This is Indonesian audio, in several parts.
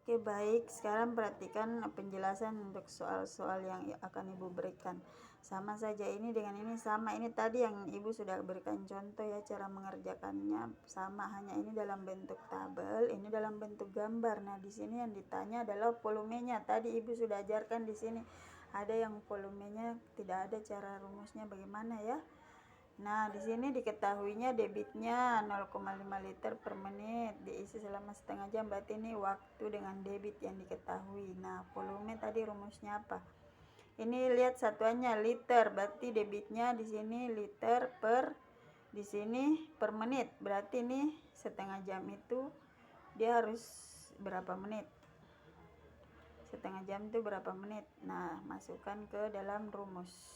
Oke, baik. Sekarang perhatikan penjelasan untuk soal-soal yang akan Ibu berikan. Sama saja ini dengan ini sama. Ini tadi yang Ibu sudah berikan contoh ya, cara mengerjakannya sama, hanya ini dalam bentuk tabel, ini dalam bentuk gambar. Nah, di sini yang ditanya adalah volumenya. Tadi Ibu sudah ajarkan di sini. Ada yang volumenya tidak ada cara rumusnya bagaimana ya. Nah, di sini diketahuinya debitnya 0,5 liter per menit, diisi selama setengah jam, berarti ini waktu dengan debit yang diketahui. Nah, volume tadi rumusnya apa? Ini lihat satuannya liter, berarti debitnya di sini liter per, di sini per menit, berarti ini setengah jam itu dia harus berapa menit? Setengah jam itu berapa menit? Nah, masukkan ke dalam rumus.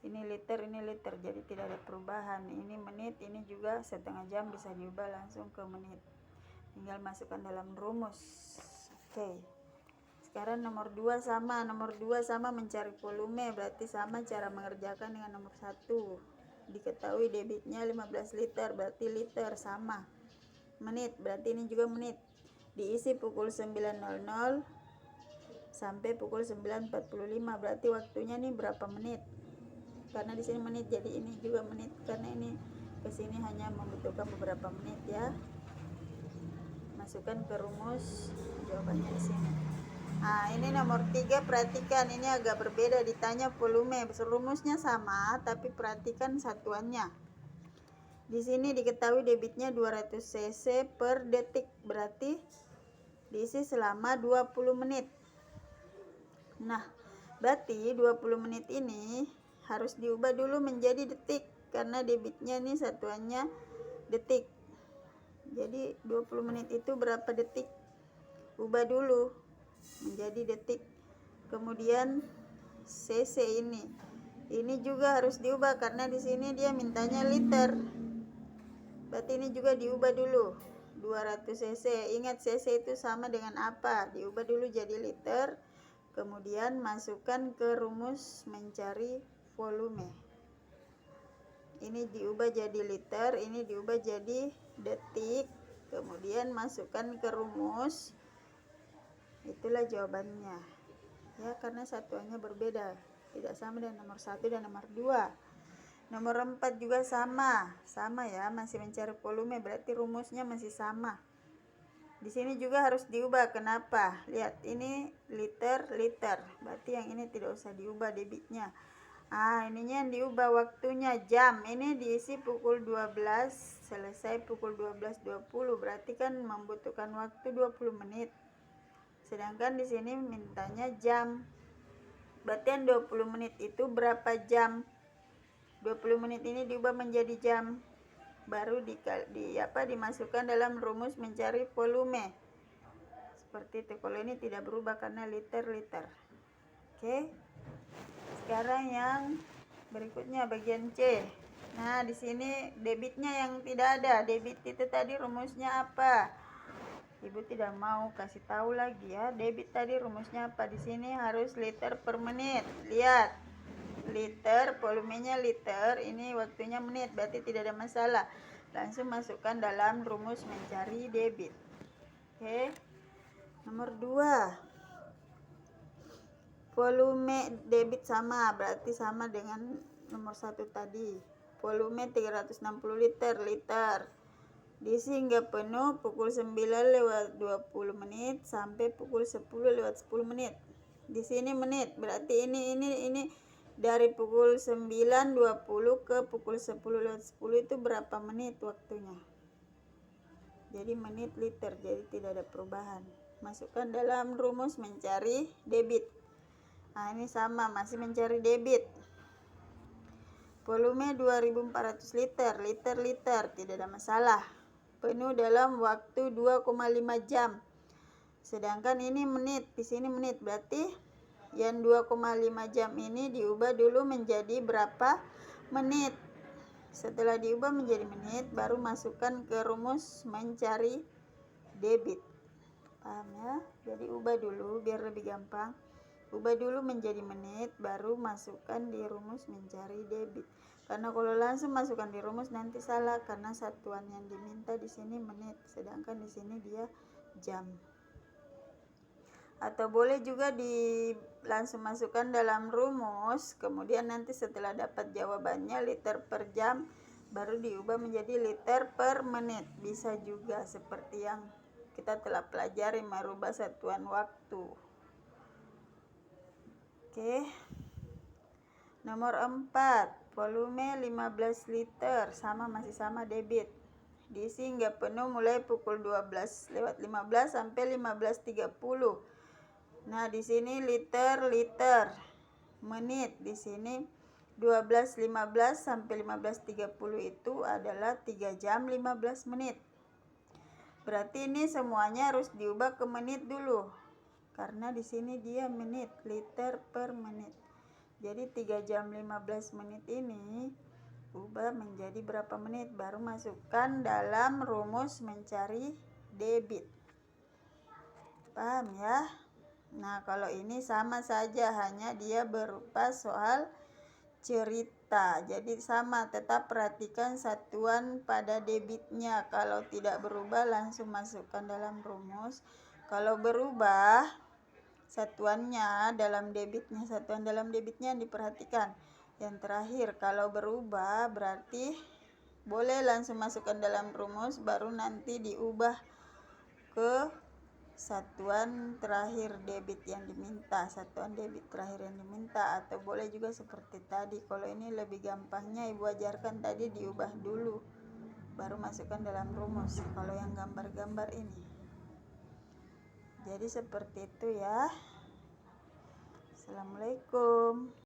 Ini liter, jadi tidak ada perubahan. Ini menit, ini juga setengah jam bisa diubah langsung ke menit. Tinggal masukkan dalam rumus. Oke. Sekarang nomor 2 sama. Nomor 2 sama mencari volume, berarti sama cara mengerjakan dengan nomor 1. Diketahui debitnya 15 liter, berarti liter sama. Menit, berarti ini juga menit. Diisi pukul 9.00 sampai pukul 9.45, berarti waktunya nih berapa menit? Karena di sini menit, jadi ini juga menit, karena ini ke sini hanya membutuhkan beberapa menit ya. Masukkan ke rumus jawabannya di sini. Nah, ini nomor 3, perhatikan ini agak berbeda, ditanya volume, rumusnya sama tapi perhatikan satuannya. Di sini diketahui debitnya 200 cc per detik, berarti diisi selama 20 menit. Nah, berarti 20 menit ini harus diubah dulu menjadi detik, karena debitnya nih satuannya detik. Jadi 20 menit itu berapa detik? Ubah dulu menjadi detik. Kemudian cc ini juga harus diubah karena di sini dia mintanya liter. Berarti ini juga diubah dulu 200 cc. Ingat cc itu sama dengan apa? Diubah dulu jadi liter. Kemudian masukkan ke rumus mencari volume. Ini diubah jadi liter, ini diubah jadi detik. Kemudian masukkan ke rumus. Itulah jawabannya. Ya, karena satuannya berbeda. Tidak sama dengan nomor 1 dan nomor 2. Nomor 4 juga sama. Sama ya, masih mencari volume, berarti rumusnya masih sama. Di sini juga harus diubah. Kenapa? Lihat, ini liter, berarti yang ini tidak usah diubah debitnya. Ininya yang diubah waktunya jam. Ini diisi pukul 12, selesai pukul 12.20, berarti kan membutuhkan waktu 20 menit. Sedangkan di sini mintanya jam. Berarti yang 20 menit itu berapa jam? 20 menit ini diubah menjadi jam. Baru dimasukkan dalam rumus mencari volume. Seperti itu. Kalau ini tidak berubah karena liter. Oke. Sekarang yang berikutnya bagian C. Nah, di sini debitnya yang tidak ada. Debit itu tadi rumusnya apa? Ibu tidak mau kasih tahu lagi ya. Debit tadi rumusnya apa? Di sini harus liter per menit. Lihat. Liter, volumenya liter, ini waktunya menit, berarti tidak ada masalah. Langsung masukkan dalam rumus mencari debit. Oke. Nomor 2. Volume debit sama, berarti sama dengan nomor 1 tadi. Volume 360 liter. Diisi hingga penuh pukul 9.20 menit sampai pukul 10.10 menit. Di sini menit, berarti ini dari pukul 9.20 ke pukul 10.10 itu berapa menit waktunya? Jadi menit liter, jadi tidak ada perubahan. Masukkan dalam rumus mencari debit. Nah, ini sama, masih mencari debit. Volume 2.400 liter, tidak ada masalah. Penuh dalam waktu 2,5 jam. Sedangkan ini menit, di sini menit, berarti yang 2,5 jam ini diubah dulu menjadi berapa menit. Setelah diubah menjadi menit, baru masukkan ke rumus mencari debit. Paham ya? Jadi ubah dulu biar lebih gampang. Ubah dulu menjadi menit, baru masukkan di rumus mencari debit. Karena kalau langsung masukkan di rumus nanti salah, karena satuan yang diminta di sini menit, sedangkan di sini dia jam. atau boleh juga langsung masukkan dalam rumus, kemudian nanti setelah dapat jawabannya liter per jam baru diubah menjadi liter per menit. Bisa juga seperti yang kita telah pelajari merubah satuan waktu. Oke. Nomor 4, volume 15 liter, masih sama debit. Diisi hingga penuh mulai pukul 12:15 sampai 15:30. Nah, di sini liter, menit di sini 12:15 sampai 15:30 itu adalah 3 jam 15 menit. Berarti ini semuanya harus diubah ke menit dulu. Karena di sini dia menit, liter per menit. Jadi 3 jam 15 menit ini ubah menjadi berapa menit, baru masukkan dalam rumus mencari debit. Paham ya? Nah, kalau ini sama saja, hanya dia berupa soal cerita. Jadi sama, tetap perhatikan satuan pada debitnya. Kalau tidak berubah langsung masukkan dalam rumus. Kalau berubah satuannya dalam debitnya, satuan dalam debitnya diperhatikan. Yang terakhir, kalau berubah berarti boleh langsung masukkan dalam rumus, baru nanti diubah ke satuan terakhir debit yang diminta, satuan debit terakhir yang diminta, atau boleh juga seperti tadi. Kalau ini lebih gampangnya ibu ajarkan tadi diubah dulu baru masukkan dalam rumus kalau yang gambar-gambar ini. Jadi seperti itu ya. Assalamualaikum.